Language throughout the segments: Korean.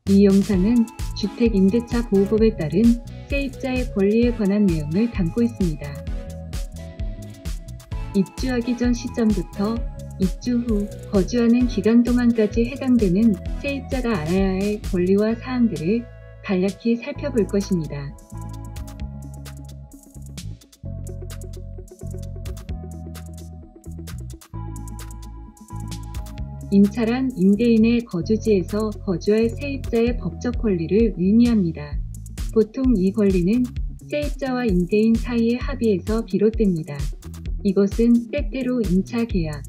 이 영상은 주택임대차 보호법에 따른 세입자의 권리에 관한 내용을 담고 있습니다. 입주하기 전 시점부터 입주 후 거주하는 기간 동안까지 해당되는 세입자가 알아야 할 권리와 사항들을 간략히 살펴볼 것입니다. 임차란 임대인의 거주지에서 거주할 세입자의 법적 권리를 의미합니다. 보통 이 권리는 세입자와 임대인 사이의 합의에서 비롯됩니다. 이것은 때때로 임차계약,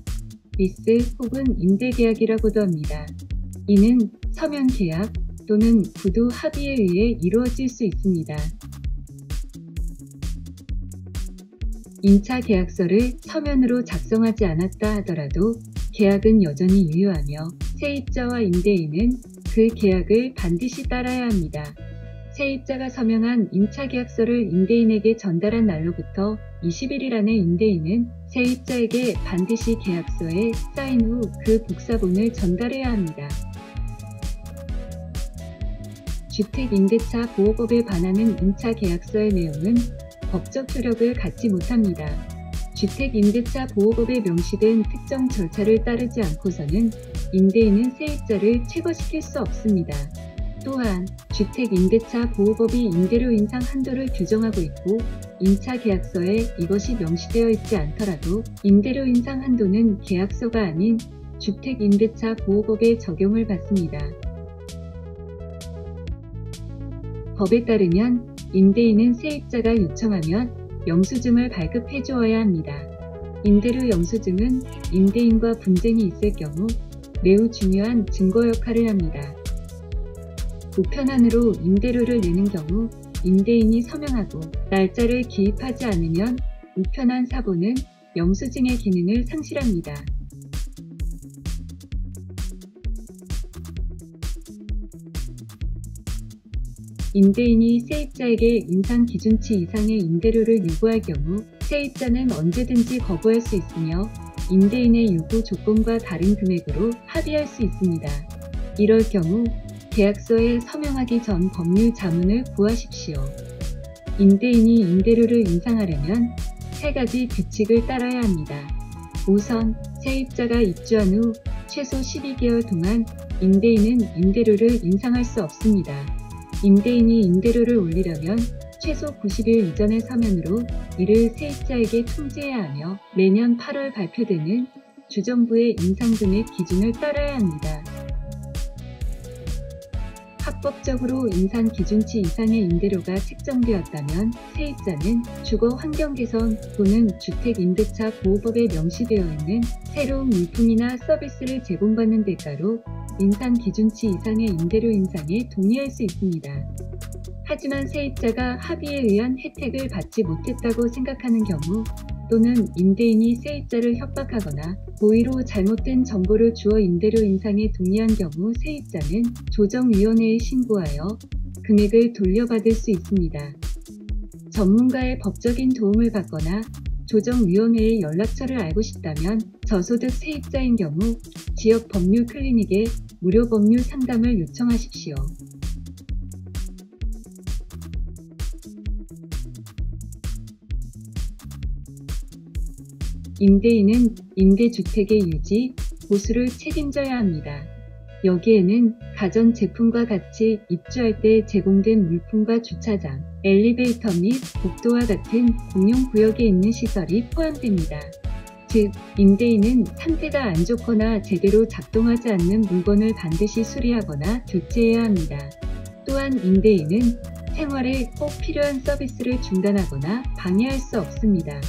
리스 혹은 임대계약이라고도 합니다. 이는 서면계약 또는 구두 합의에 의해 이루어질 수 있습니다. 임차계약서를 서면으로 작성하지 않았다 하더라도 계약은 여전히 유효하며 세입자와 임대인은 그 계약을 반드시 따라야 합니다. 세입자가 서명한 임차계약서를 임대인에게 전달한 날로부터 20일 안에 임대인은 세입자에게 반드시 계약서에 사인 후 그 복사본을 전달해야 합니다. 주택임대차 보호법에 반하는 임차계약서의 내용은 법적 효력을 갖지 못합니다. 주택임대차 보호법에 명시된 특정 절차를 따르지 않고서는 임대인은 세입자를 체거시킬 수 없습니다. 또한 주택임대차 보호법이 임대료 인상 한도를 규정하고 있고 임차계약서에 이것이 명시되어 있지 않더라도 임대료 인상 한도는 계약서가 아닌 주택임대차 보호법에 적용을 받습니다. 법에 따르면 임대인은 세입자가 요청하면 영수증을 발급해 주어야 합니다. 임대료 영수증은 임대인과 분쟁이 있을 경우 매우 중요한 증거 역할을 합니다. 우편안으로 임대료를 내는 경우 임대인이 서명하고 날짜를 기입하지 않으면 우편안 사본은 영수증의 기능을 상실합니다. 임대인이 세입자에게 인상 기준치 이상의 임대료를 요구할 경우 세입자는 언제든지 거부할 수 있으며 임대인의 요구 조건과 다른 금액으로 합의할 수 있습니다. 이럴 경우 계약서에 서명하기 전 법률 자문을 구하십시오. 임대인이 임대료를 인상하려면 3가지 규칙을 따라야 합니다. 우선 세입자가 입주한 후 최소 12개월 동안 임대인은 임대료를 인상할 수 없습니다. 임대인이 임대료를 올리려면 최소 90일 이전의 서면으로 이를 세입자에게 통지해야 하며 매년 8월 발표되는 주정부의 인상금액 기준을 따라야 합니다. 합법적으로 인상 기준치 이상의 임대료가 책정되었다면 세입자는 주거 환경 개선 또는 주택임대차 보호법에 명시되어 있는 새로운 물품이나 서비스를 제공받는 대가로 인상 기준치 이상의 임대료 인상에 동의할 수 있습니다. 하지만 세입자가 합의에 의한 혜택을 받지 못했다고 생각하는 경우 또는 임대인이 세입자를 협박하거나 고의로 잘못된 정보를 주어 임대료 인상에 동의한 경우 세입자는 조정위원회에 신고하여 금액을 돌려받을 수 있습니다. 전문가의 법적인 도움을 받거나 조정위원회의 연락처를 알고 싶다면 저소득 세입자인 경우 지역 법률 클리닉에 무료 법률 상담을 요청하십시오. 임대인은 임대주택의 유지, 보수를 책임져야 합니다. 여기에는 가전제품과 같이 입주할 때 제공된 물품과 주차장, 엘리베이터 및 복도와 같은 공용구역에 있는 시설이 포함됩니다. 즉, 임대인은 상태가 안 좋거나 제대로 작동하지 않는 물건을 반드시 수리하거나 교체해야 합니다. 또한 임대인은 생활에 꼭 필요한 서비스를 중단하거나 방해할 수 없습니다.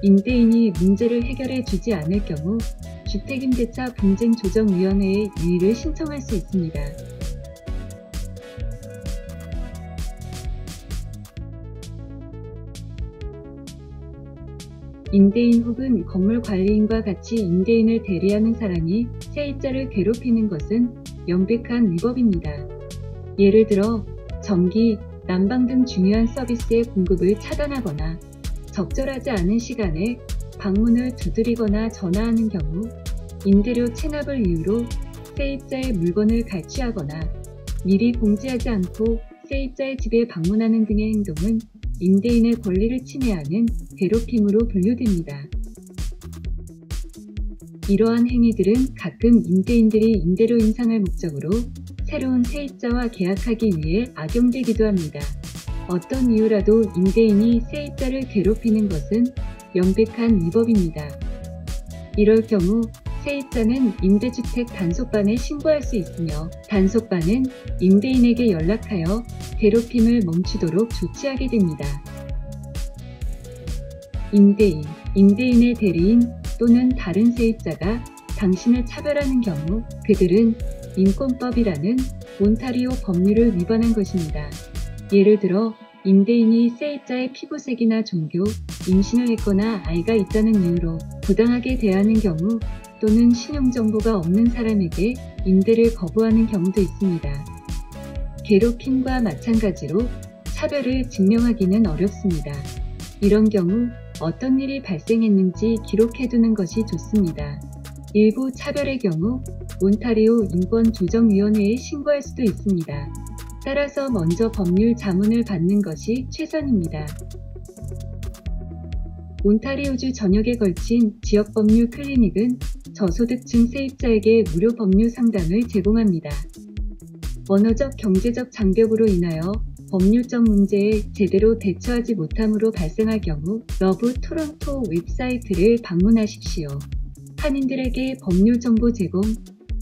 임대인이 문제를 해결해 주지 않을 경우 주택임대차 분쟁조정위원회에 유의를 신청할 수 있습니다. 임대인 혹은 건물관리인과 같이 임대인을 대리하는 사람이 세입자를 괴롭히는 것은 명백한 위법입니다. 예를 들어 전기, 난방 등 중요한 서비스의 공급을 차단하거나 적절하지 않은 시간에 방문을 두드리거나 전화하는 경우 임대료 체납을 이유로 세입자의 물건을 갈취하거나 미리 공지하지 않고 세입자의 집에 방문하는 등의 행동은 임대인의 권리를 침해하는 괴롭힘으로 분류됩니다. 이러한 행위들은 가끔 임대인들이 임대료 인상을 목적으로 새로운 세입자와 계약하기 위해 악용되기도 합니다. 어떤 이유라도 임대인이 세입자를 괴롭히는 것은 명백한 위법입니다. 이럴 경우 세입자는 임대주택 단속반에 신고할 수 있으며 단속반은 임대인에게 연락하여 괴롭힘을 멈추도록 조치하게 됩니다. 임대인의 대리인 또는 다른 세입자가 당신을 차별하는 경우 그들은 인권법이라는 온타리오 법률을 위반한 것입니다. 예를 들어 임대인이 세입자의 피부색이나 종교, 임신을 했거나 아이가 있다는 이유로 부당하게 대하는 경우 또는 신용정보가 없는 사람에게 임대를 거부하는 경우도 있습니다. 괴롭힘과 마찬가지로 차별을 증명하기는 어렵습니다. 이런 경우 어떤 일이 발생했는지 기록해두는 것이 좋습니다. 일부 차별의 경우 온타리오 인권조정위원회에 신고할 수도 있습니다. 따라서 먼저 법률 자문을 받는 것이 최선입니다. 온타리오주 전역에 걸친 지역법률 클리닉은 저소득층 세입자에게 무료 법률 상담을 제공합니다. 언어적 경제적 장벽으로 인하여 법률적 문제에 제대로 대처하지 못함으로 발생할 경우 러브 토론토 웹사이트를 방문하십시오. 한인들에게 법률 정보 제공,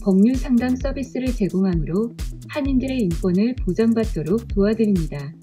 법률 상담 서비스를 제공하므로 한인들의 인권을 보장받도록 도와드립니다.